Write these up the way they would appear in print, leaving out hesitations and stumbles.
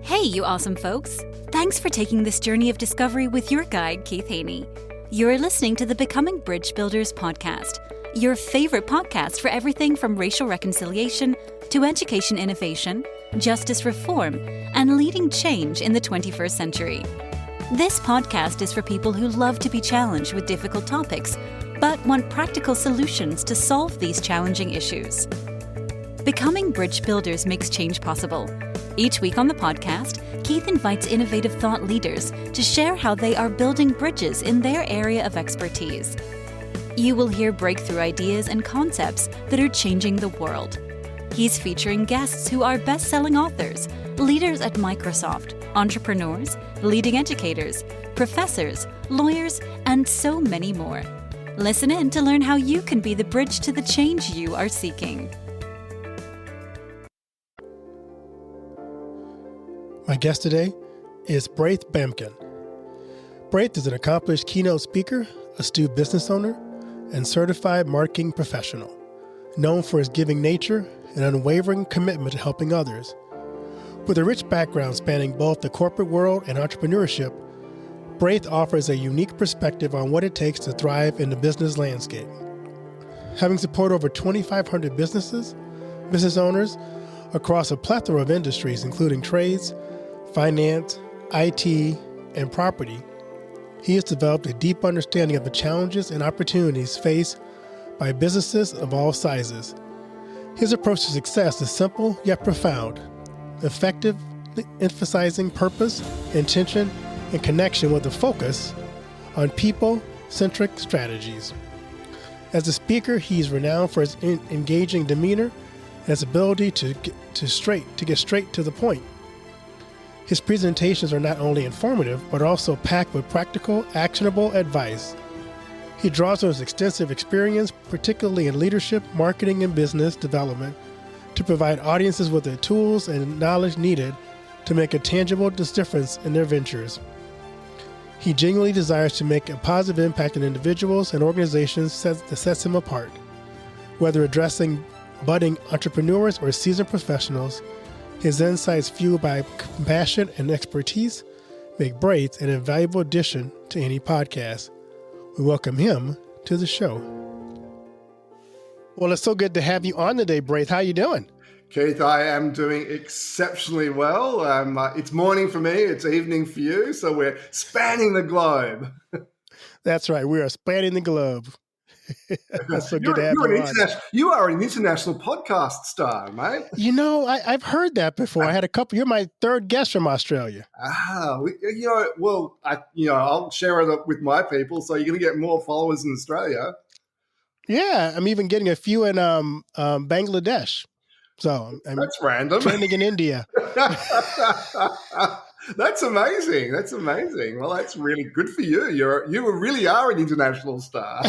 Hey, you awesome folks! Thanks for taking this journey of discovery with your guide, Keith Haney. You're listening to the Becoming Bridge Builders podcast, your favorite podcast for everything from racial reconciliation to education innovation, justice reform, and leading change in the 21st century. This podcast is for people who love to be challenged with difficult topics, but want practical solutions to solve these challenging issues. Becoming Bridge Builders makes change possible. Each week on the podcast, Keith invites innovative thought leaders to share how they are building bridges in their area of expertise. You will hear breakthrough ideas and concepts that are changing the world. He's featuring guests who are best-selling authors, leaders at Microsoft, entrepreneurs, leading educators, professors, lawyers, and so many more. Listen in to learn how you can be the bridge to the change you are seeking. My guest today is Braith Bamkin. Braith is an accomplished keynote speaker, astute business owner, and certified marketing professional, known for his giving nature and unwavering commitment to helping others. With a rich background spanning both the corporate world and entrepreneurship, Braith offers a unique perspective on what it takes to thrive in the business landscape. Having supported over 2,500 business owners across a plethora of industries, including trades, finance, IT, and property, he has developed a deep understanding of the challenges and opportunities faced by businesses of all sizes. His approach to success is simple yet profound, effective, emphasizing purpose, intention, and connection with a focus on people-centric strategies. As a speaker, he is renowned for his engaging demeanor and his ability to get straight to the point. His presentations are not only informative, but also packed with practical, actionable advice. He draws on his extensive experience, particularly in leadership, marketing, and business development, to provide audiences with the tools and knowledge needed to make a tangible difference in their ventures. He genuinely desires to make a positive impact on individuals and organizations that sets him apart. Whether addressing budding entrepreneurs or seasoned professionals, his insights, fueled by compassion and expertise, make Braith an invaluable addition to any podcast. We welcome him to the show. Well, it's so good to have you on today, Braith. How are you doing? Keith, I am doing exceptionally well. It's morning for me, it's evening for you, so we're spanning the globe. That's right, we are spanning the globe. That's so good to have you on. You are an international podcast star, mate. You know, I've heard that before. I had a couple. You're my third guest from Australia. I'll share it with my people, so you're going to get more followers in Australia. Yeah, I'm even getting a few in Bangladesh. So that's random. Trending in India. That's amazing. That's amazing. Well, that's really good for you. You really are an international star.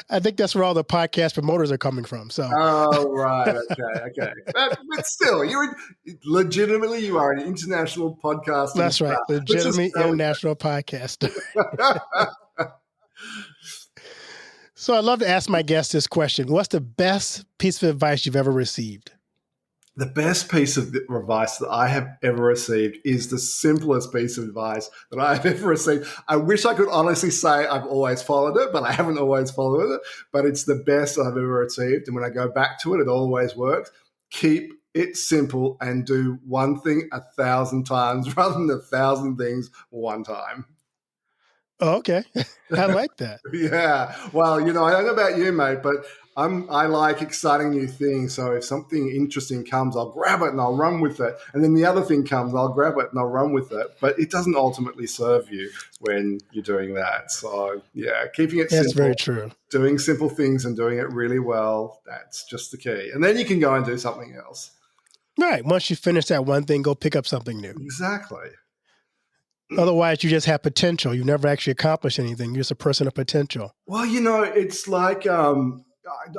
I think that's where all the podcast promoters are coming from. So. Oh, right. Okay. But still, you are an international podcaster. That's right. Legitimately international podcaster. So I'd love to ask my guests this question. What's the best piece of advice you've ever received? The best piece of advice that I have ever received is the simplest piece of advice that I've ever received. I wish I could honestly say I've always followed it, but I haven't always followed it. But it's the best I've ever received. And when I go back to it, it always works. Keep it simple and do one thing 1,000 times rather than 1,000 things one time. Oh, okay. I like that. Yeah. Well, I don't know about you, mate, but I like exciting new things. So if something interesting comes, I'll grab it and I'll run with it. And then the other thing comes, I'll grab it and I'll run with it. But it doesn't ultimately serve you when you're doing that. So yeah, keeping it simple. That's very true. Doing simple things and doing it really well, that's just the key. And then you can go and do something else. Right. Once you finish that one thing, go pick up something new. Exactly. Otherwise, you just have potential. You never actually accomplish anything. You're just a person of potential. Well, it's like I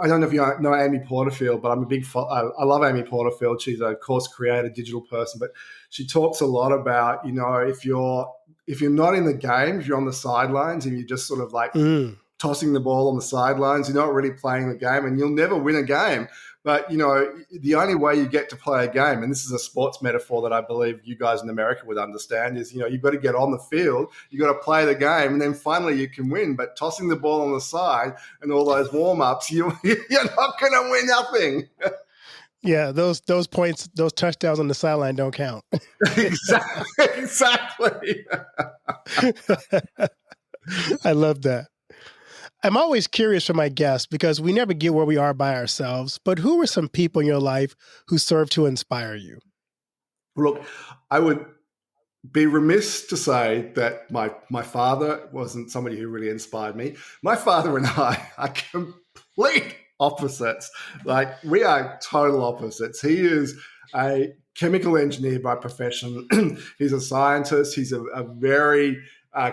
don't know if you know Amy Porterfield, but I'm a big I love Amy Porterfield. She's a course creator, digital person, but she talks a lot about, if you're not in the game, if you're on the sidelines and you're just sort of like tossing the ball on the sidelines, you're not really playing the game and you'll never win a game. But, the only way you get to play a game, and this is a sports metaphor that I believe you guys in America would understand, is, you've got to get on the field, you've got to play the game, and then finally you can win. But tossing the ball on the side and all those warm-ups, you're not going to win nothing. Yeah, those points, those touchdowns on the sideline don't count. Exactly. I love that. I'm always curious for my guests because we never get where we are by ourselves, but who are some people in your life who serve to inspire you? Look, I would be remiss to say that my father wasn't somebody who really inspired me. My father and I are complete opposites. Like, we are total opposites. He is a chemical engineer by profession. He's a scientist. He's a very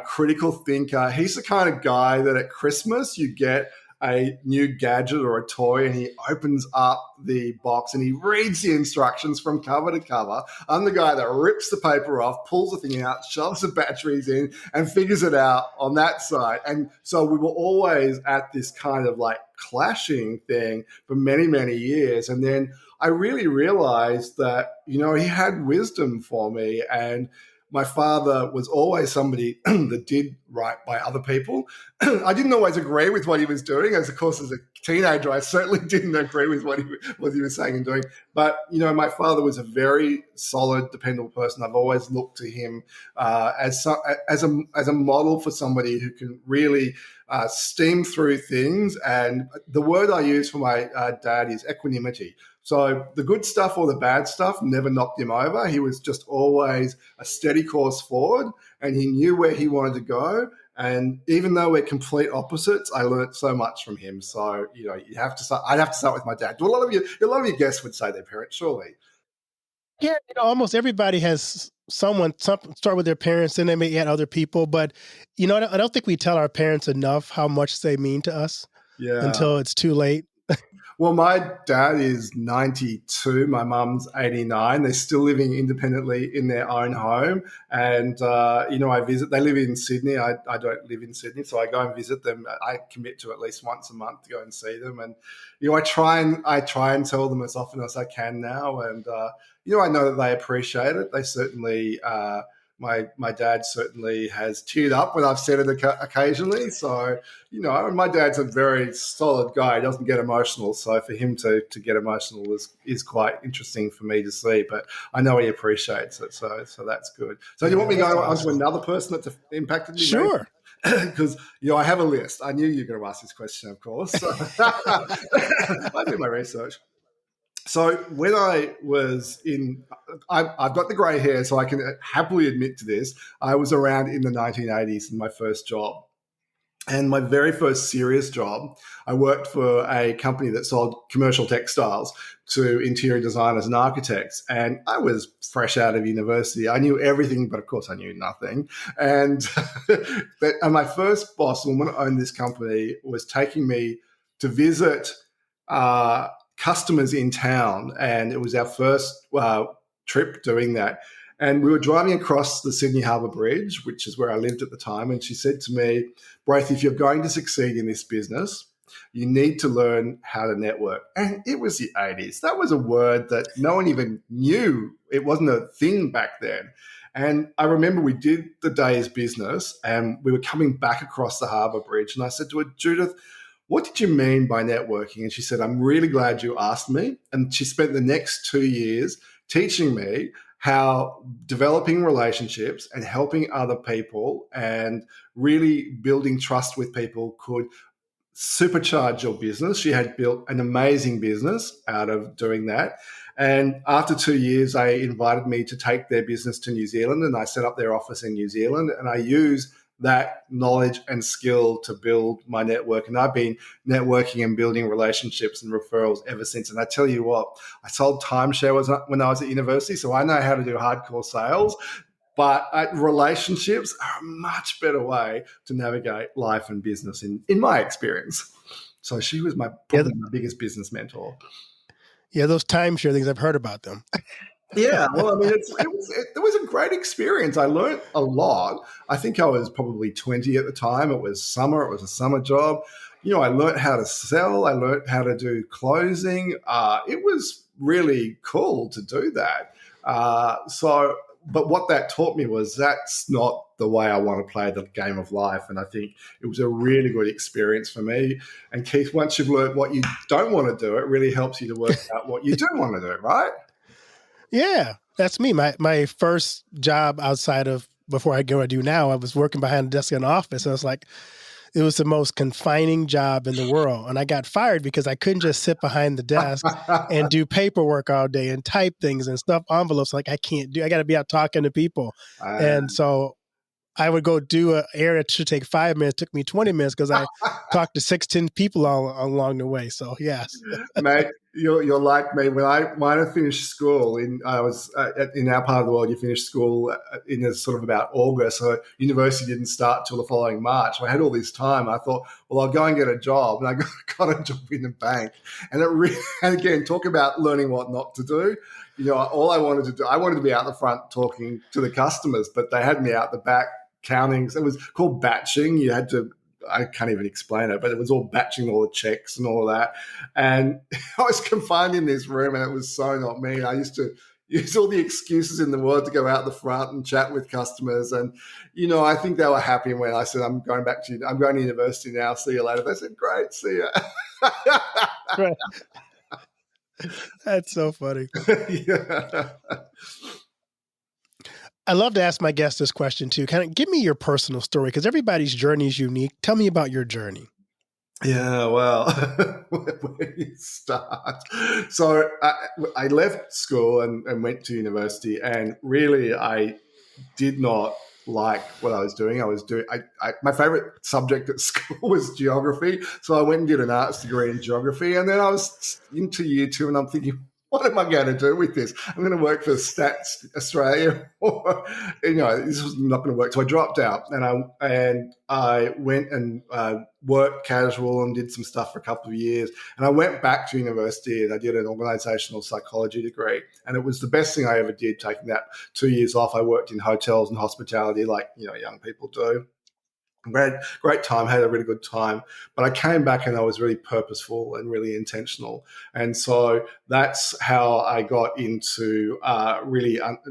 critical thinker. He's the kind of guy that at Christmas you get a new gadget or a toy and he opens up the box and he reads the instructions from cover to cover. I'm the guy that rips the paper off, pulls the thing out, shoves the batteries in and figures it out on that side. And so we were always at this kind of like clashing thing for many, many years. And then I really realized that, he had wisdom for me, and my father was always somebody that did right by other people. I didn't always agree with what he was doing. As a teenager, I certainly didn't agree with what he was saying and doing. But, my father was a very solid, dependable person. I've always looked to him as a model for somebody who can really steam through things. And the word I use for my dad is equanimity. So the good stuff or the bad stuff never knocked him over. He was just always a steady course forward, and he knew where he wanted to go. And even though we're complete opposites, I learned so much from him. So, I'd have to start with my dad. A lot of your guests would say their parents, surely. Yeah, almost everybody has someone start with their parents, and they may add other people. But, I don't think we tell our parents enough how much they mean to us until it's too late. Well, my dad is 92. My mum's 89. They're still living independently in their own home. And, I visit. They live in Sydney. I don't live in Sydney, so I go and visit them. I commit to at least once a month to go and see them. And, I try and tell them as often as I can now. And, I know that they appreciate it. They certainly my dad certainly has teared up when I've said it occasionally. So, my dad's a very solid guy. He doesn't get emotional. So for him to get emotional is quite interesting for me to see. But I know he appreciates it. So that's good. So do you want me to go on to another person that's impacted me? Sure. Because, I have a list. I knew you were going to ask this question, of course. So I do my research. So when I was I've got the grey hair, so I can happily admit to this. I was around in the 1980s in my first job. And my very first serious job, I worked for a company that sold commercial textiles to interior designers and architects. And I was fresh out of university. I knew everything, but of course I knew nothing. And, and my first boss, the woman who owned this company, was taking me to visit customers in town, and it was our first trip doing that. And we were driving across the Sydney Harbour Bridge, which is where I lived at the time, and she said to me, Braith, if you're going to succeed in this business, you need to learn how to network. And it was the 80s. That was a word that no one even knew. It wasn't a thing back then. And I remember we did the day's business, and we were coming back across the Harbour Bridge, and I said to her, Judith, what did you mean by networking? And she said, I'm really glad you asked me. And she spent the next 2 years teaching me how developing relationships and helping other people and really building trust with people could supercharge your business. She had built an amazing business out of doing that. And after 2 years, they invited me to take their business to New Zealand, and I set up their office in New Zealand, and I use that knowledge and skill to build my network. And I've been networking and building relationships and referrals ever since. And I tell you what, I sold timeshare when I was at university, so I know how to do hardcore sales. But relationships are a much better way to navigate life and business in my experience. So she was probably my biggest business mentor. Yeah, those timeshare things, I've heard about them. Yeah, well, I mean, it was a great experience. I learned a lot. I think I was probably 20 at the time. It was summer. It was a summer job. I learned how to sell. I learned how to do closing. It was really cool to do that. But what that taught me was that's not the way I want to play the game of life. And I think it was a really good experience for me. And Keith, once you've learned what you don't want to do, it really helps you to work out what you do want to do, right? Yeah, that's me. My first job outside of before I go what I do now, I was working behind a desk in an office. And I was like, it was the most confining job in the world. And I got fired because I couldn't just sit behind the desk and do paperwork all day and type things and stuff envelopes like I can't do. I got to be out talking to people. And so I would go do an area that should take 5 minutes, took me 20 minutes because I talked to 16 people all along the way. So yes. Mate, you're like me. When I finished school, I was in our part of the world, you finished school in a sort of about August, so university didn't start till the following March. So I had all this time. I thought, well, I'll go and get a job, and I got a job in the bank. And and again, talk about learning what not to do. All I wanted to do, I wanted to be out the front talking to the customers, but they had me out the back counting. So it was called batching. You had to, I can't even explain it, but it was all batching all the checks and all of that. And I was confined in this room, and it was so not me. I used to use all the excuses in the world to go out the front and chat with customers. And, I think they were happy when I said, I'm going to university now. See you later. They said, great. See you. Right. That's so funny. Yeah. I love to ask my guests this question too. Kind of give me your personal story because everybody's journey is unique. Tell me about your journey. Yeah, well, where do you start? So I left school and went to university, and really I did not like what I was doing. My favorite subject at school was geography. So I went and did an arts degree in geography. And then I was into year 2 and I'm thinking, what am I going to do with this? I'm going to work for Stats Australia, or this was not going to work. So I dropped out, and I went and worked casual and did some stuff for a couple of years. And I went back to university and I did an organizational psychology degree, and it was the best thing I ever did. Taking that 2 years off, I worked in hotels and hospitality, like young people do. Great time, had a really good time. But I came back and I was really purposeful and really intentional. And so that's how I got into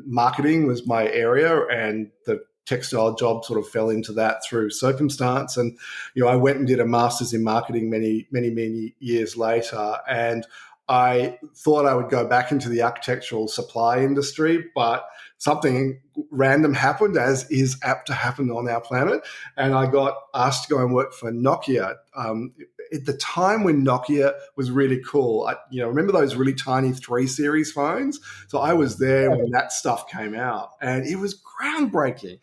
marketing was my area, and the textile job sort of fell into that through circumstance. And, I went and did a master's in marketing many years later. And I thought I would go back into the architectural supply industry, but something random happened, as is apt to happen on our planet. And I got asked to go and work for Nokia. At the time when Nokia was really cool, remember those really tiny 3 series phones? So I was there when that stuff came out, and it was groundbreaking.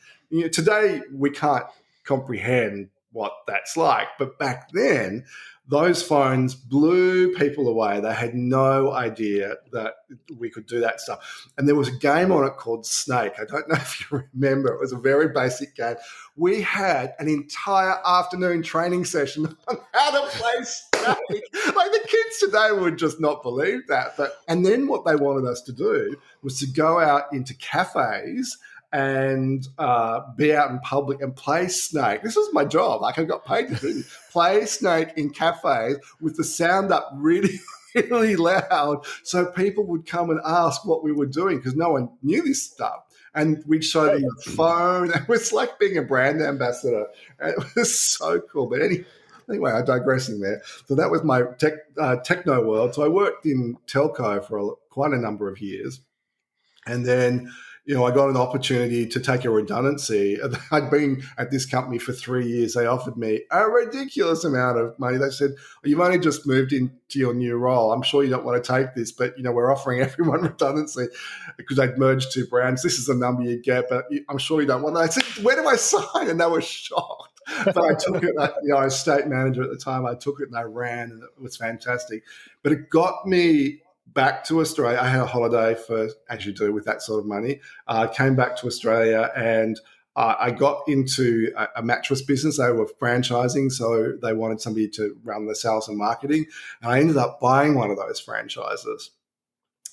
Today we can't comprehend what that's like, but back then, those phones blew people away. They had no idea that we could do that stuff. And there was a game on it called Snake. I don't know if you remember. It was a very basic game. We had an entire afternoon training session on how to play Snake. Like, the kids today would just not believe that. And then what they wanted us to do was to go out into cafes and be out in public and play Snake. This was my job. Like, I got paid to do this. Play Snake in cafes with the sound up really, really loud, so people would come and ask what we were doing because no one knew this stuff. And we'd show them the phone. It was like being a brand ambassador. And it was so cool. But anyway, I'm digressing there. So that was my techno world. So I worked in telco for quite a number of years. And then, I got an opportunity to take a redundancy. I'd been at this company for 3 years. They offered me a ridiculous amount of money. They said, you've only just moved into your new role. I'm sure you don't want to take this, but, we're offering everyone redundancy because they'd merged 2 brands. This is the number you get, but I'm sure you don't want that. I said, where do I sign? And they were shocked. But I took it. I was state manager at the time. I took it and I ran, and it was fantastic. But it got me back to Australia. I had a holiday for, as you do with that sort of money. I came back to Australia, and I got into a mattress business. They were franchising, so they wanted somebody to run the sales and marketing. And I ended up buying one of those franchises.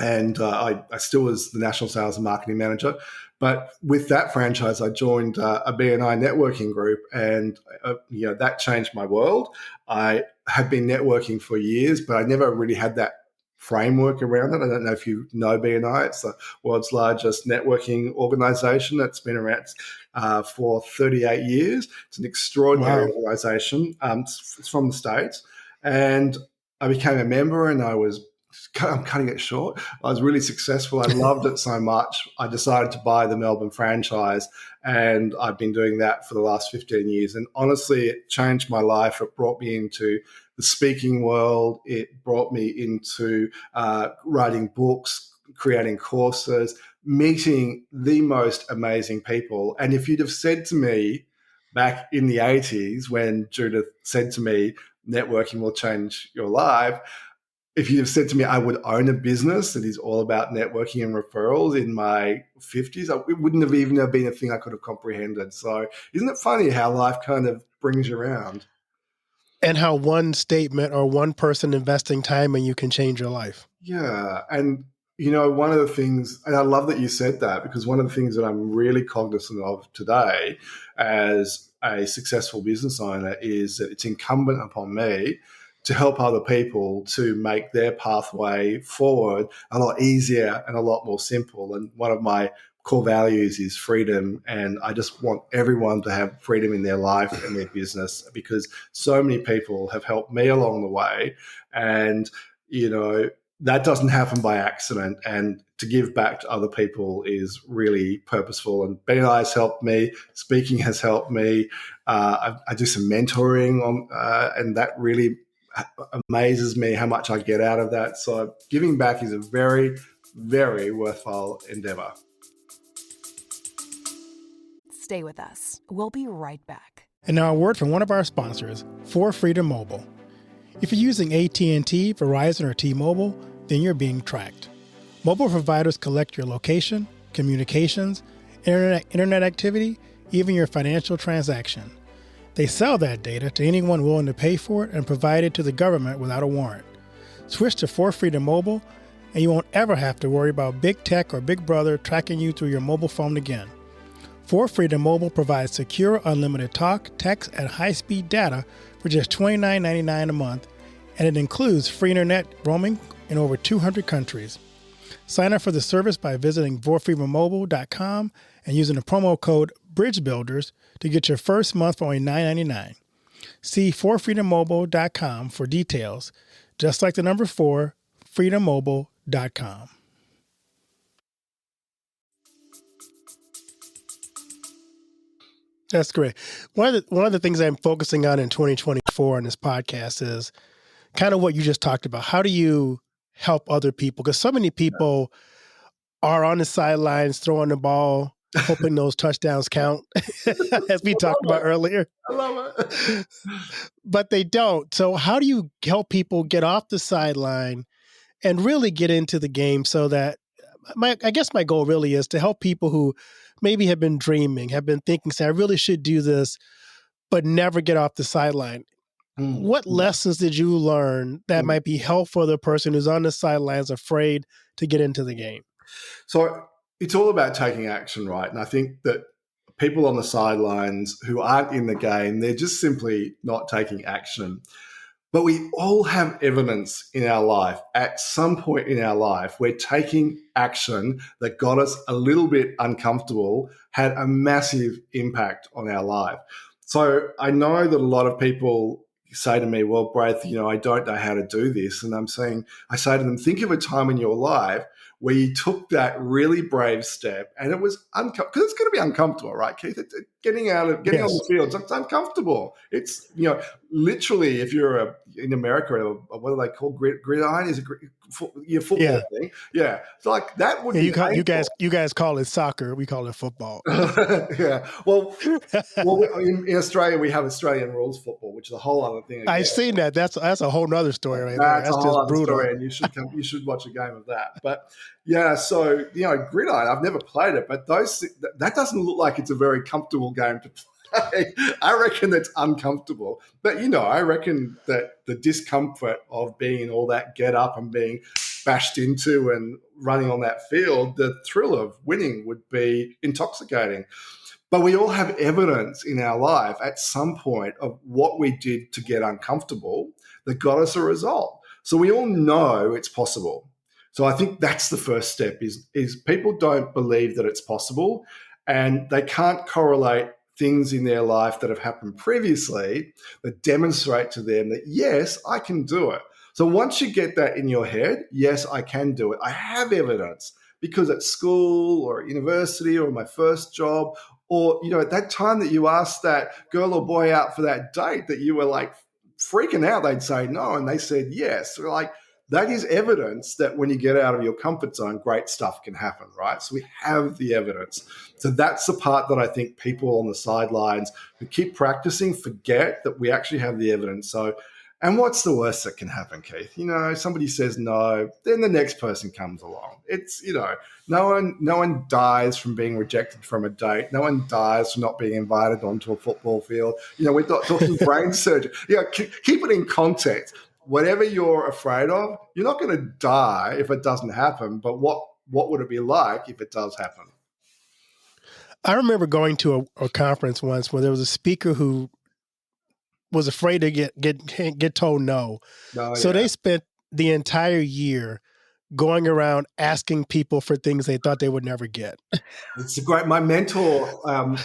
and I still was the national sales and marketing manager. But with that franchise, I joined a B&I networking group, and that changed my world. I had been networking for years, but I never really had that framework around it. I don't know if you know B&I. It's the world's largest networking organization that's been around for 38 years. It's an extraordinary organization. It's from the States. And I became a member, and I'm cutting it short. I was really successful. I loved it so much. I decided to buy the Melbourne franchise, and I've been doing that for the last 15 years. And honestly, it changed my life. It brought me into the speaking world. It brought me into writing books, creating courses, meeting the most amazing people. And if you'd have said to me back in the 80s, when Judith said to me, networking will change your life, if you'd have said to me I would own a business that is all about networking and referrals in my 50s, it wouldn't have even been a thing I could have comprehended. So isn't it funny how life kind of brings you around? And how one statement or one person investing time in you can change your life. Yeah. And, one of the things, and I love that you said that, because one of the things that I'm really cognizant of today as a successful business owner is that it's incumbent upon me to help other people to make their pathway forward a lot easier and a lot more simple. And one of my core values is freedom. And I just want everyone to have freedom in their life and their business, because so many people have helped me along the way. And, that doesn't happen by accident. And to give back to other people is really purposeful. And B&I has helped me. Speaking has helped me. I do some mentoring and that really amazes me how much I get out of that. So giving back is a very, very worthwhile endeavor. Stay with us. We'll be right back. And now a word from one of our sponsors, For Freedom Mobile. If you're using AT&T, Verizon, or T-Mobile, then you're being tracked. Mobile providers collect your location, communications, internet activity, even your financial transaction. They sell that data to anyone willing to pay for it and provide it to the government without a warrant. Switch to For Freedom Mobile, and you won't ever have to worry about big tech or Big Brother tracking you through your mobile phone again. For Freedom Mobile provides secure, unlimited talk, text, and high-speed data for just $29.99 a month, and it includes free internet roaming in over 200 countries. Sign up for the service by visiting forfreedommobile.com and using the promo code BRIDGEBUILDERS to get your first month for only $9.99. See forfreedommobile.com for details, just like the number 4, freedommobile.com. That's great. One of the things I'm focusing on in 2024 in this podcast is kind of what you just talked about. How do you help other people? Because so many people are on the sidelines throwing the ball, hoping those touchdowns count, as we talked about earlier. I love it. But they don't. So how do you help people get off the sideline and really get into the game, so that I guess my goal really is to help people who maybe have been dreaming, have been thinking, say, I really should do this, but never get off the sideline. What lessons did you learn that might be helpful for the person who's on the sidelines, afraid to get into the game? So it's all about taking action, right? And I think that people on the sidelines who aren't in the game, they're just simply not taking action. But we all have evidence in our life, at some point in our life, where taking action that got us a little bit uncomfortable had a massive impact on our life. So I know that a lot of people say to me, well, Braith, I don't know how to do this. And I say to them, think of a time in your life where you took that really brave step and it was uncomfortable, because it's going to be uncomfortable, right, Keith? Getting on the field, it's uncomfortable. It's, literally, if you're in America, what do they call gridiron? Is it your football thing? Yeah. It's like that would be you guys call it soccer. We call it football. Yeah. Well, in Australia, we have Australian rules football, which is a whole other thing. I've seen that. That's a whole nother story right there. That's a whole other story, and you should watch a game of that. But yeah, so gridiron, I've never played it, but that doesn't look like it's a very comfortable game to play. I reckon that's uncomfortable. But I reckon that the discomfort of being in all that get up and being bashed into and running on that field, the thrill of winning would be intoxicating. But we all have evidence in our life at some point of what we did to get uncomfortable that got us a result. So we all know it's possible. So I think that's the first step is people don't believe that it's possible, and they can't correlate things in their life that have happened previously that demonstrate to them that, yes, I can do it. So once you get that in your head, yes, I can do it. I have evidence because at school or at university or my first job, or, at that time that you asked that girl or boy out for that date that you were like freaking out, they'd say no. And they said yes. So like, that is evidence that when you get out of your comfort zone, great stuff can happen, right? So we have the evidence. So that's the part that I think people on the sidelines who keep practicing forget that we actually have the evidence. So, and what's the worst that can happen, Keith? Somebody says no, then the next person comes along. It's, no one dies from being rejected from a date. No one dies from not being invited onto a football field. We're not talking brain surgery. Keep it in context. Whatever you're afraid of, you're not going to die if it doesn't happen. But what would it be like if it does happen? I remember going to a conference once where there was a speaker who was afraid to get told no. So they spent the entire year going around asking people for things they thought they would never get. It's great. My mentor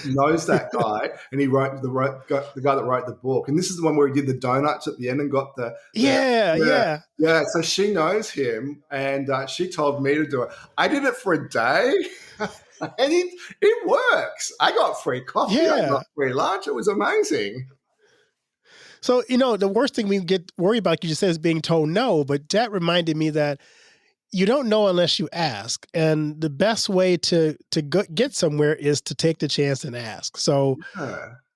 knows that guy, and he wrote the guy that wrote the book. And this is the one where he did the donuts at the end and got the yeah. So she knows him, and she told me to do it. I did it for a day, and it works. I got free coffee. Yeah. I got free lunch. It was amazing. So, the worst thing we get worried about, you just said, is being told no. But that reminded me that you don't know unless you ask. And the best way to get somewhere is to take the chance and ask. So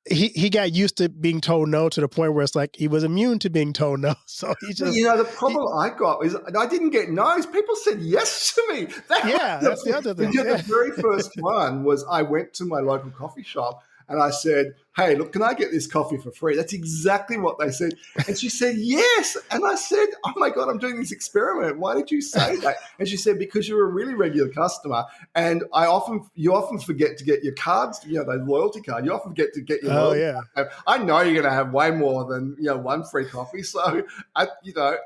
he got used to being told no to the point where it's like he was immune to being told no. So he just... the problem I got is I didn't get no's. People said yes to me. That's the other thing. The very first one was I went to my local coffee shop and I said, hey, look, can I get this coffee for free? That's exactly what they said. And she said, yes. And I said, oh my God, I'm doing this experiment. Why did you say that? And she said, because you're a really regular customer. And you often forget to get your cards, the loyalty card. You often forget to get your loyalty card. I know you're going to have way more than, one free coffee. So, there you go.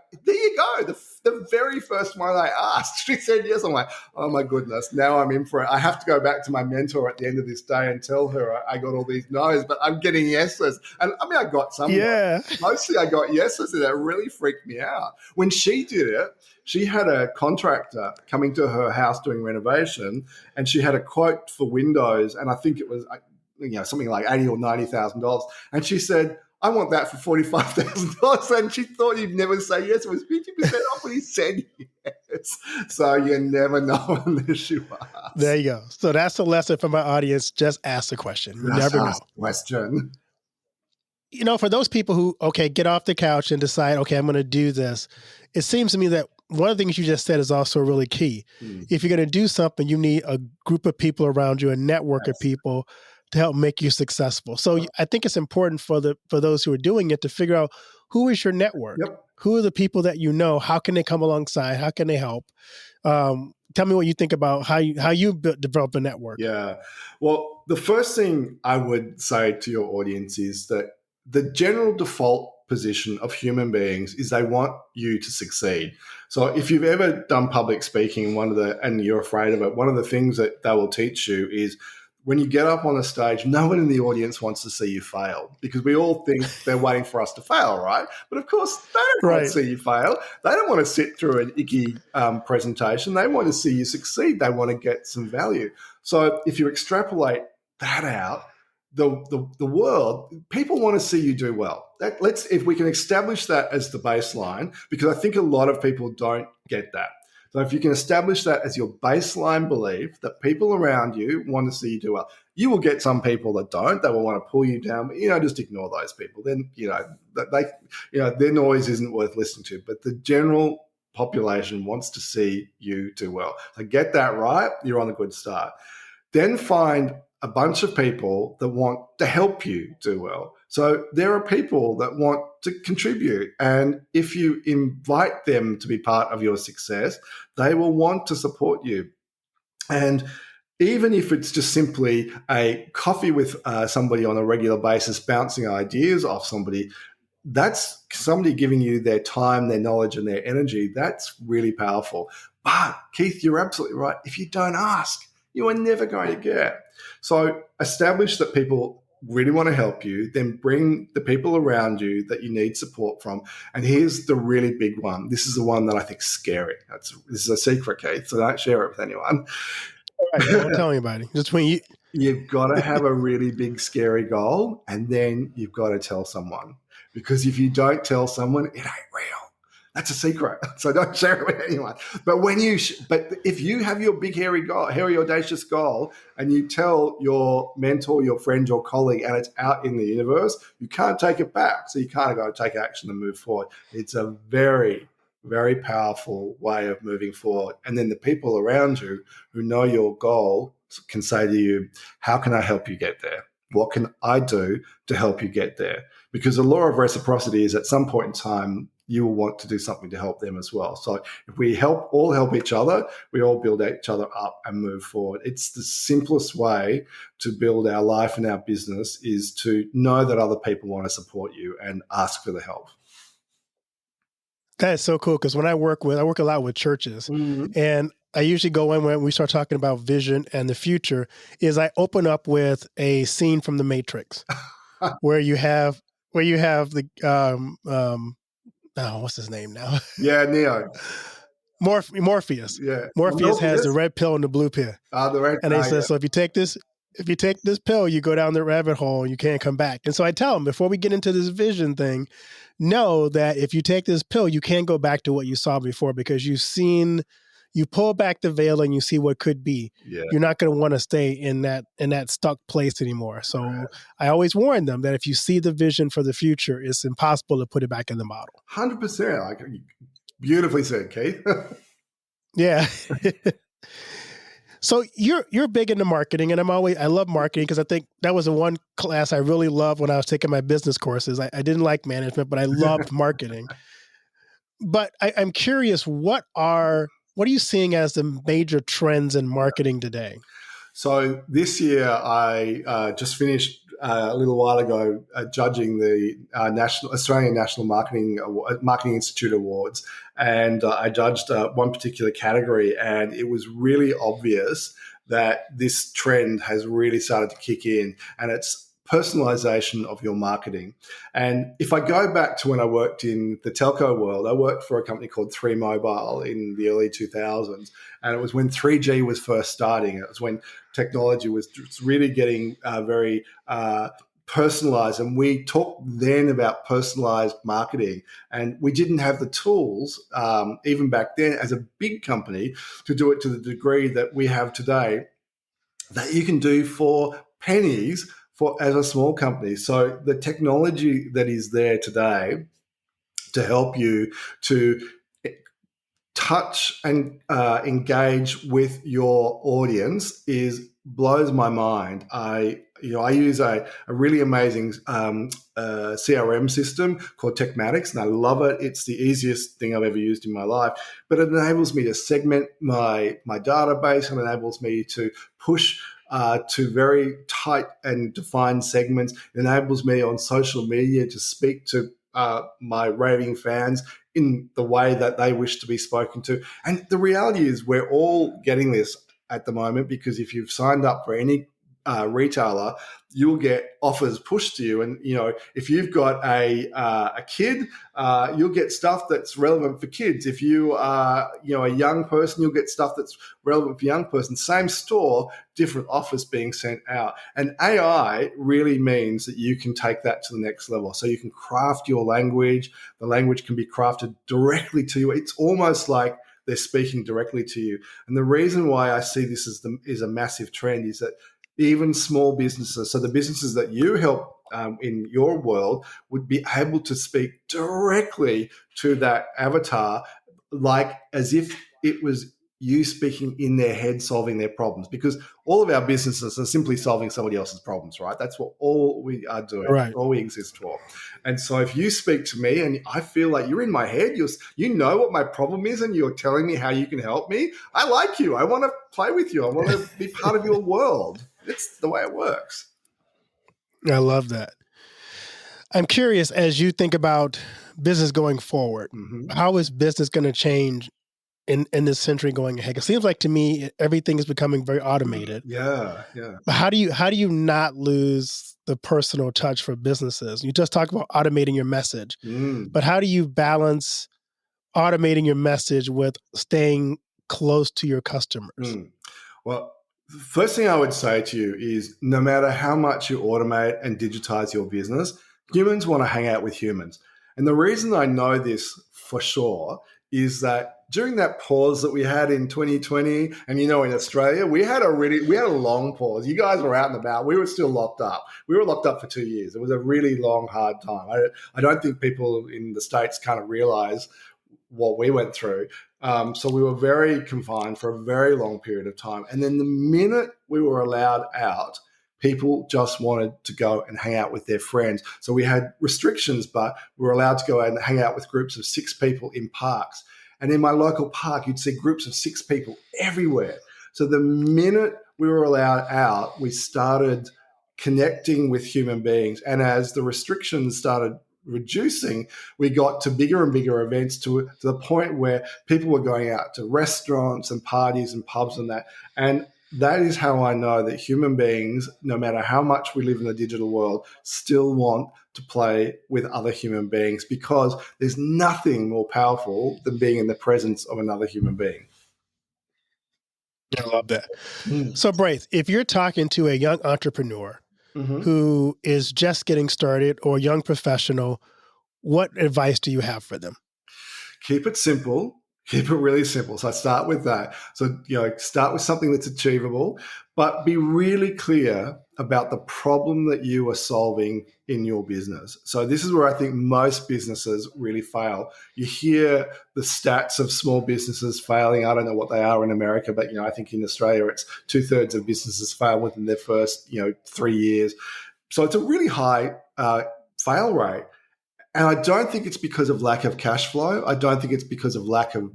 The very first one I asked, she said yes. I'm like, oh my goodness, now I'm in for it. I have to go back to my mentor at the end of this day and tell her I got all these no's, but I'm getting yeses. And I mean, I got some. Yeah. Mostly I got yeses, and that really freaked me out. When she did it, she had a contractor coming to her house doing renovation, and she had a quote for windows, and I think it was something like $80,000 or $90,000. And she said, I want that for $45,000. And she thought he'd never say yes. It was 50% off, and he said yes. So you never know unless you ask. There you go. So that's the lesson for my audience. Just ask the question. You never know. Question. For those people who, get off the couch and decide, I'm going to do this. It seems to me that one of the things you just said is also really key. If you're going to do something, you need a group of people around you, a network of people to help make you successful. So I think it's important for those who are doing it to figure out who is your network, who are the people that you know, how can they come alongside, how can they help? Tell me what you think about how you develop a network. Yeah, well, the first thing I would say to your audience is that the general default position of human beings is they want you to succeed. So if you've ever done public speaking, and you're afraid of it, one of the things that they will teach you is when you get up on a stage, no one in the audience wants to see you fail, because we all think they're waiting for us to fail, right? But of course, they don't want to see you fail. They don't want to sit through an icky presentation. They want to see you succeed. They want to get some value. So if you extrapolate that out, the world, people want to see you do well. If we can establish that as the baseline, because I think a lot of people don't get that. So if you can establish that as your baseline belief that people around you want to see you do well, you will get some people that don't. They will want to pull you down. Just ignore those people. Then, their noise isn't worth listening to. But the general population wants to see you do well. So get that right. You're on a good start. Then find a bunch of people that want to help you do well. So there are people that want to contribute. And if you invite them to be part of your success, they will want to support you. And even if it's just simply a coffee with somebody on a regular basis, bouncing ideas off somebody, that's somebody giving you their time, their knowledge, and their energy. That's really powerful. But Keith, you're absolutely right. If you don't ask, you are never going to get. So establish that people really want to help you, then bring the people around you that you need support from. And here's the really big one. This is the one that I think is scary. This is a secret, Keith, so don't share it with anyone. All right, don't tell anybody. Just between you. You've got to have a really big, scary goal, and then you've got to tell someone. Because if you don't tell someone, it ain't real. That's a secret. So don't share it with anyone. But but if you have your big, hairy, audacious goal, and you tell your mentor, your friend, your colleague, and it's out in the universe, you can't take it back. So you kind of got to take action and move forward. It's a very, very powerful way of moving forward. And then the people around you who know your goal can say to you, how can I help you get there? What can I do to help you get there? Because the law of reciprocity is at some point in time, you will want to do something to help them as well. So if we all help each other, we all build each other up and move forward. It's the simplest way to build our life and our business, is to know that other people want to support you and ask for the help. That is so cool, because when I work a lot with churches, Mm-hmm. and I usually go in when we start talking about vision and the future, is I open up with a scene from The Matrix where you have the what's his name now? Yeah, Neo. Morpheus. Yeah. Morpheus has the red pill and the blue pill. The red And they say, so if you take this pill, you go down the rabbit hole and you can't come back. And so I tell them, before we get into this vision thing, know that if you take this pill, you can't go back to what you saw before, because you pull back the veil and you see what could be. Yeah. You're not going to want to stay in that stuck place anymore. So right. I always warn them that if you see the vision for the future, it's impossible to put it back in the model. 100%. Like, beautifully said, Keith. Yeah. So you're big into marketing, and I love marketing, because I think that was the one class I really loved when I was taking my business courses. I didn't like management, but I loved marketing. But I'm curious, what are you seeing as the major trends in marketing today? So this year, I just finished a little while ago judging the Australian National Marketing Institute Awards, and I judged one particular category, and it was really obvious that this trend has really started to kick in, and it's personalization of your marketing. And if I go back to when I worked in the telco world, I worked for a company called 3 Mobile in the early 2000s. And it was when 3G was first starting. It was when technology was really getting very personalized. And we talked then about personalized marketing. And we didn't have the tools, even back then as a big company, to do it to the degree that we have today, that you can do for pennies as a small company. So the technology that is there today to help you to touch and engage with your audience blows my mind. I use a really amazing CRM system called Techmatics, and I love it. It's the easiest thing I've ever used in my life, but it enables me to segment my database, and enables me to push to very tight and defined segments. It enables me on social media to speak to my raving fans in the way that they wish to be spoken to. And the reality is, we're all getting this at the moment, because if you've signed up for any retailer, you'll get offers pushed to you. And, if you've got a kid, you'll get stuff that's relevant for kids. If you are, a young person, you'll get stuff that's relevant for young person. Same store, different offers being sent out. And AI really means that you can take that to the next level. So you can craft your language. The language can be crafted directly to you. It's almost like they're speaking directly to you. And the reason why I see this is a massive trend is that even small businesses, so the businesses that you help in your world, would be able to speak directly to that avatar, like as if it was you speaking in their head, solving their problems, because all of our businesses are simply solving somebody else's problems, right? That's what all we are doing, Right. all we exist for. And so if you speak to me and I feel like you're in my head, you know what my problem is and you're telling me how you can help me, I like you. I want to play with you. I want to be part of your world. It's the way it works. I love that. I'm curious, as you think about business going forward, how is business going to change in this century going ahead? It seems like to me everything is becoming very automated. Yeah. But how do you not lose the personal touch for businesses? You just talk about automating your message, but how do you balance automating your message with staying close to your customers? Well, the first thing I would say to you is no matter how much you automate and digitize your business, humans want to hang out with humans. And the reason I know this for sure is that during that pause that we had in 2020, and in Australia, we had a long pause. You guys were out and about. We were still locked up. We were locked up for 2 years. It was a really long, hard time. I don't think people in the States kind of realize what we went through. So we were very confined for a very long period of time. And then the minute we were allowed out, people just wanted to go and hang out with their friends. So we had restrictions, but we were allowed to go out and hang out with groups of 6 people in parks. And in my local park, you'd see groups of 6 people everywhere. So the minute we were allowed out, we started connecting with human beings. And as the restrictions started reducing, we got to bigger and bigger events to the point where people were going out to restaurants and parties and pubs and that. And that is how I know that human beings, no matter how much we live in the digital world, still want to play with other human beings, because there's nothing more powerful than being in the presence of another human being. I love that. So, Braith, if you're talking to a young entrepreneur who is just getting started or a young professional, what advice do you have for them? Keep it simple. Keep it really simple. So I start with that. So, start with something that's achievable, but be really clear about the problem that you are solving in your business. So this is where I think most businesses really fail. You hear the stats of small businesses failing. I don't know what they are in America, but, I think in Australia, it's 2/3 of businesses fail within their first, 3 years. So it's a really high fail rate. And I don't think it's because of lack of cash flow. I don't think it's because of lack of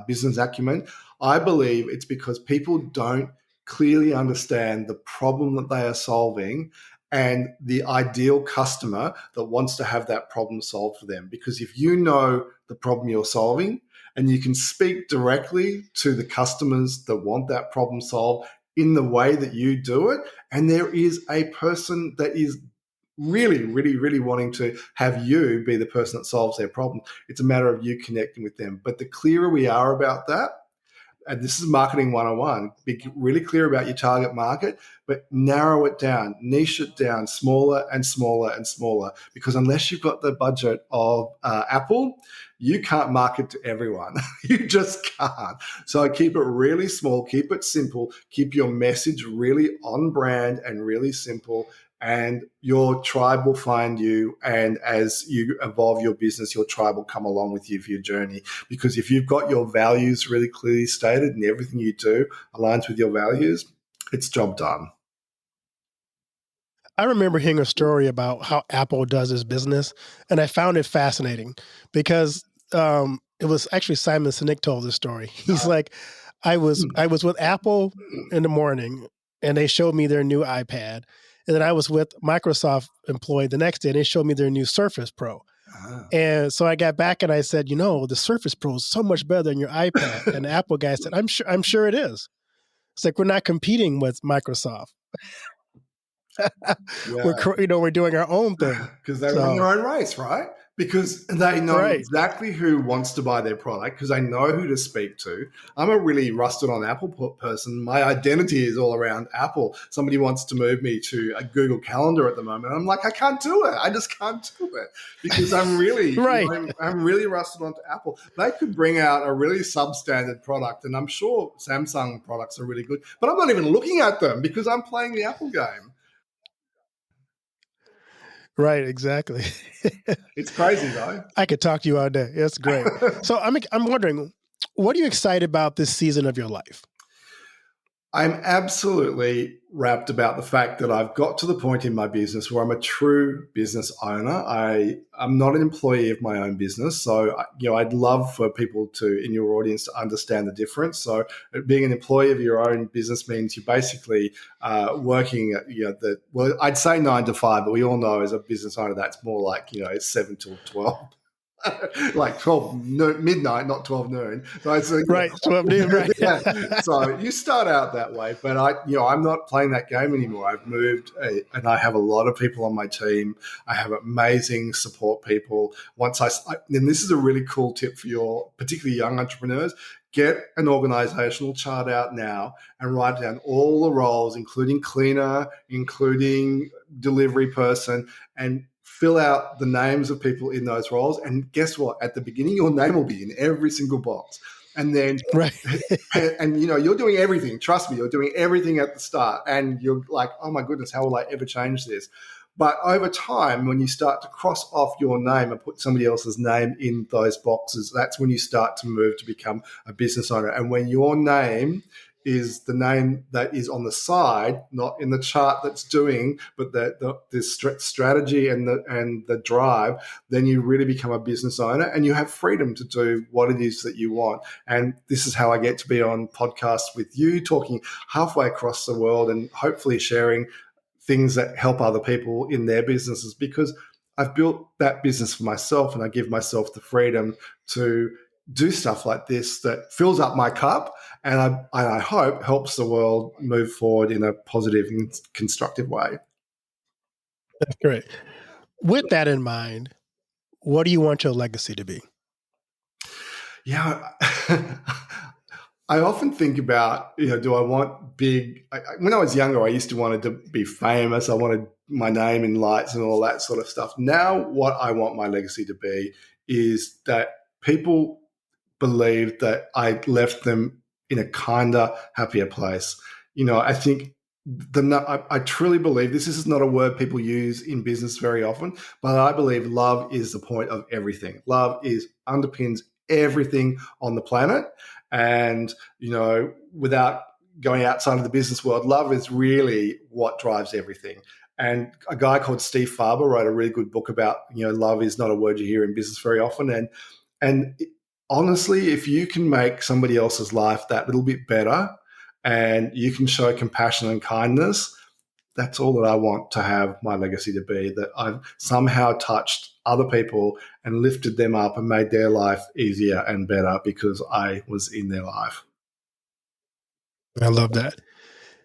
business acumen. I believe it's because people don't clearly understand the problem that they are solving and the ideal customer that wants to have that problem solved for them. Because if you know the problem you're solving and you can speak directly to the customers that want that problem solved in the way that you do it, and there is a person that is really, really, really wanting to have you be the person that solves their problem, it's a matter of you connecting with them. But the clearer we are about that, and this is marketing 101, be really clear about your target market, but narrow it down, niche it down, smaller and smaller and smaller, because unless you've got the budget of Apple, you can't market to everyone. You just can't. So keep it really small, keep it simple, keep your message really on brand and really simple, and your tribe will find you. And as you evolve your business, your tribe will come along with you for your journey. Because if you've got your values really clearly stated and everything you do aligns with your values, it's job done. I remember hearing a story about how Apple does its business, and I found it fascinating because it was actually Simon Sinek told this story. He's like, I was with Apple in the morning, and they showed me their new iPad. And then I was with Microsoft employee the next day, and they showed me their new Surface Pro. And so I got back and I said, the Surface Pro is so much better than your iPad. And the Apple guy said, I'm sure it is. It's like, we're not competing with Microsoft. We're doing our own thing. Because they run their own race, right? Because they know exactly who wants to buy their product, because they know who to speak to. I'm a really rusted on Apple person. My identity is all around Apple. Somebody wants to move me to a Google Calendar at the moment. I'm like, I can't do it. I just can't do it because I'm really, I'm really rusted onto Apple. They could bring out a really substandard product, and I'm sure Samsung products are really good, but I'm not even looking at them because I'm playing the Apple game. Right, exactly. It's crazy though. I could talk to you all day. That's great. So I'm wondering, What are you excited about this season of your life? I'm absolutely rapt about the fact that I've got to the point in my business where I'm a true business owner. I'm not an employee of my own business. So, I'd love for people in your audience to understand the difference. So being an employee of your own business means you're basically working at, I'd say 9 to 5, but we all know as a business owner, that's more like, 7 till 12. Like 12 midnight, not 12 noon. So, Right. 12 noon, right. yeah. So you start out that way, but I'm not playing that game anymore. I've moved, and I have a lot of people on my team. I have amazing support people. And this is a really cool tip for your particularly young entrepreneurs. Get an organizational chart out now and write down all the roles, including cleaner, including delivery person, and fill out the names of people in those roles. And guess what? At the beginning, your name will be in every single box. And then, right. and you're doing everything. Trust me, you're doing everything at the start. And you're like, oh my goodness, how will I ever change this? But over time, when you start to cross off your name and put somebody else's name in those boxes, that's when you start to move to become a business owner. And when your name is the name that is on the side, not in the chart that's doing, but the strategy and the drive, then you really become a business owner and you have freedom to do what it is that you want. And this is how I get to be on podcasts with you, talking halfway across the world and hopefully sharing things that help other people in their businesses, because I've built that business for myself and I give myself the freedom to do stuff like this that fills up my cup and I hope helps the world move forward in a positive and constructive way. That's great. With that in mind, what do you want your legacy to be? Yeah. I often think about, do I want big... when I was younger, I used to want to be famous. I wanted my name in lights and all that sort of stuff. Now, what I want my legacy to be is that people believe that I left them in a kinder, happier place. I think I truly believe this is not a word people use in business very often, but I believe love is the point of everything. Love underpins everything on the planet. And, without going outside of the business world, love is really what drives everything. And a guy called Steve Farber wrote a really good book about, love is not a word you hear in business very often. And honestly, if you can make somebody else's life that little bit better and you can show compassion and kindness, that's all that I want to have my legacy to be, that I've somehow touched other people and lifted them up and made their life easier and better because I was in their life. I love that.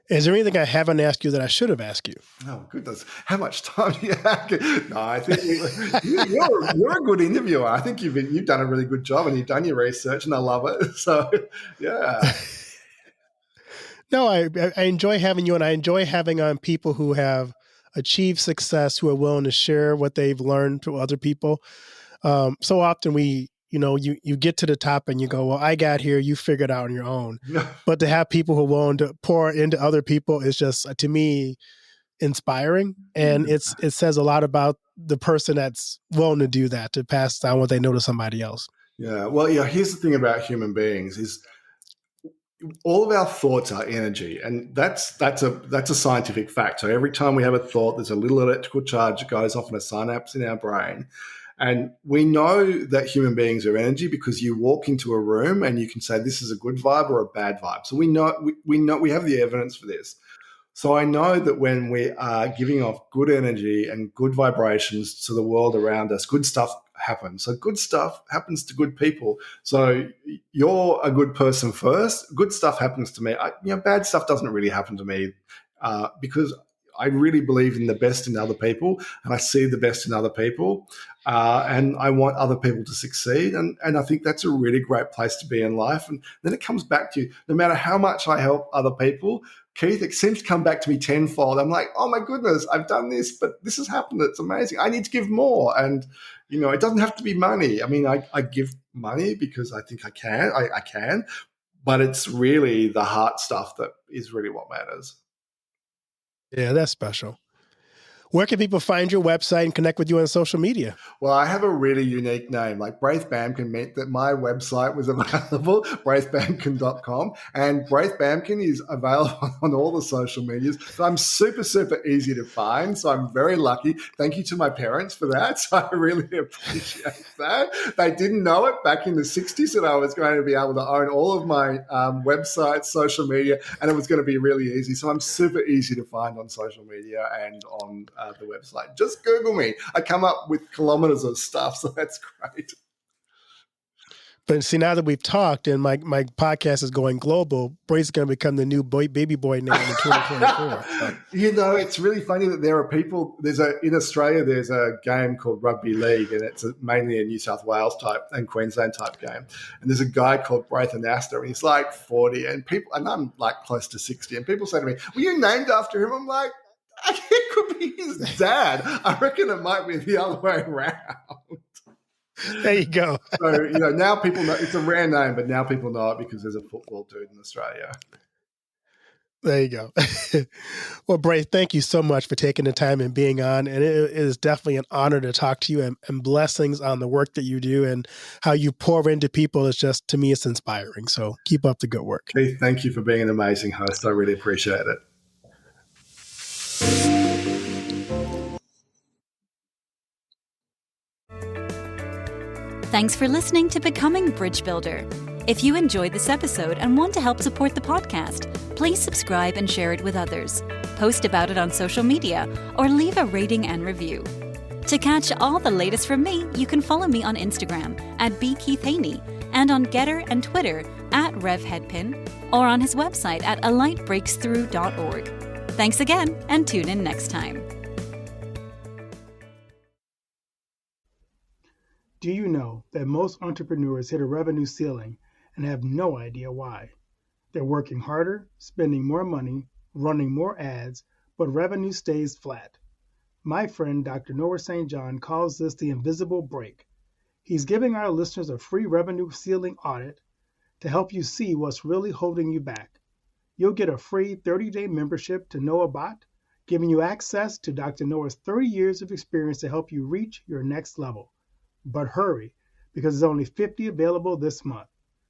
Is there anything I haven't asked you that I should have asked you? Oh, goodness. How much time do you have? No, I think you're a good interviewer. I think you've done a really good job and you've done your research and I love it. So, yeah. No, I enjoy having you, and I enjoy having on people who have achieved success, who are willing to share what they've learned to other people. So often you get to the top and you go, well, I got here, you figured out on your own. But to have people who are willing to pour into other people is just, to me, inspiring. And it says a lot about the person that's willing to do that, to pass down what they know to somebody else. Yeah. Well, here's the thing about human beings is all of our thoughts are energy, and that's a scientific fact. So every time we have a thought, there's a little electrical charge that goes off in a synapse in our brain. And we know that human beings are energy because you walk into a room and you can say this is a good vibe or a bad vibe. So we know we have the evidence for this. So I know that when we are giving off good energy and good vibrations to the world around us, good stuff happens. So good stuff happens to good people. So you're a good person first. Good stuff happens to me. Bad stuff doesn't really happen to me because I really believe in the best in other people and I see the best in other people and I want other people to succeed. And I think that's a really great place to be in life. And then it comes back to you, no matter how much I help other people, Keith, it seems to come back to me tenfold. I'm like, oh my goodness, I've done this, but this has happened. It's amazing. I need to give more. And, it doesn't have to be money. I mean, I give money because I think I can, but it's really the heart stuff that is really what matters. Yeah, that's special. Where can people find your website and connect with you on social media? Well, I have a really unique name. Like Braith Bamkin meant that my website was available, braithbamkin.com. And Braith Bamkin is available on all the social medias. So I'm super, super easy to find. So I'm very lucky. Thank you to my parents for that. So I really appreciate that. They didn't know it back in the 60s that I was going to be able to own all of my websites, social media, and it was going to be really easy. So I'm super easy to find on social media and on the website. Just Google me. I come up with kilometers of stuff, so that's great. But see, now that we've talked and my podcast is going global, Braith is going to become the new baby boy name in 2024. So. You know, it's really funny that there are people. In Australia, there's a game called Rugby League, and it's mainly a New South Wales type and Queensland type game. And there's a guy called Braith and I, and he's like 40, and I'm like close to 60, and people say to me, "Were you named after him?" I'm like, it could be his dad. I reckon it might be the other way around. There you go. So, now people know it's a rare name, but now people know it because there's a football dude in Australia. There you go. Well, Braith, thank you so much for taking the time and being on. And it is definitely an honor to talk to you, and blessings on the work that you do and how you pour into people. It's just, to me, it's inspiring. So keep up the good work. Keith, thank you for being an amazing host. I really appreciate it. Thanks for listening to Becoming Bridge Builder. If you enjoyed this episode and want to help support the podcast, please subscribe and share it with others. Post about it on social media or leave a rating and review. To catch all the latest from me, you can follow me on Instagram @bkeithhaney and on Getter and Twitter @revheadpin or on his website at alightbreaksthrough.org. Thanks again, and tune in next time. Do you know that most entrepreneurs hit a revenue ceiling and have no idea why? They're working harder, spending more money, running more ads, but revenue stays flat. My friend Dr. Noah St. John calls this the invisible break. He's giving our listeners a free revenue ceiling audit to help you see what's really holding you back. You'll get a free 30-day membership to Noah Bot, giving you access to Dr. Noah's 30 years of experience to help you reach your next level. But hurry, because there's only 50 available this month.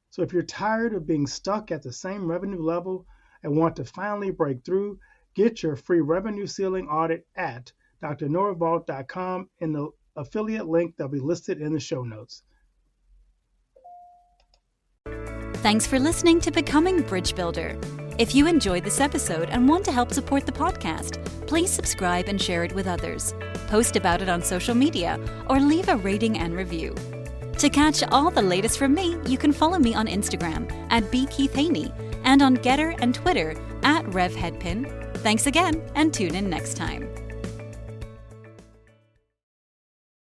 So if you're tired of being stuck at the same revenue level and want to finally break through, get your free revenue ceiling audit at drnoahvault.com in the affiliate link that'll be listed in the show notes. Thanks for listening to Becoming Bridge Builder. If you enjoyed this episode and want to help support the podcast, please subscribe and share it with others. Post about it on social media or leave a rating and review. To catch all the latest from me, you can follow me on Instagram @bkeithhaney and on Getter and Twitter @revheadpin. Thanks again, and tune in next time.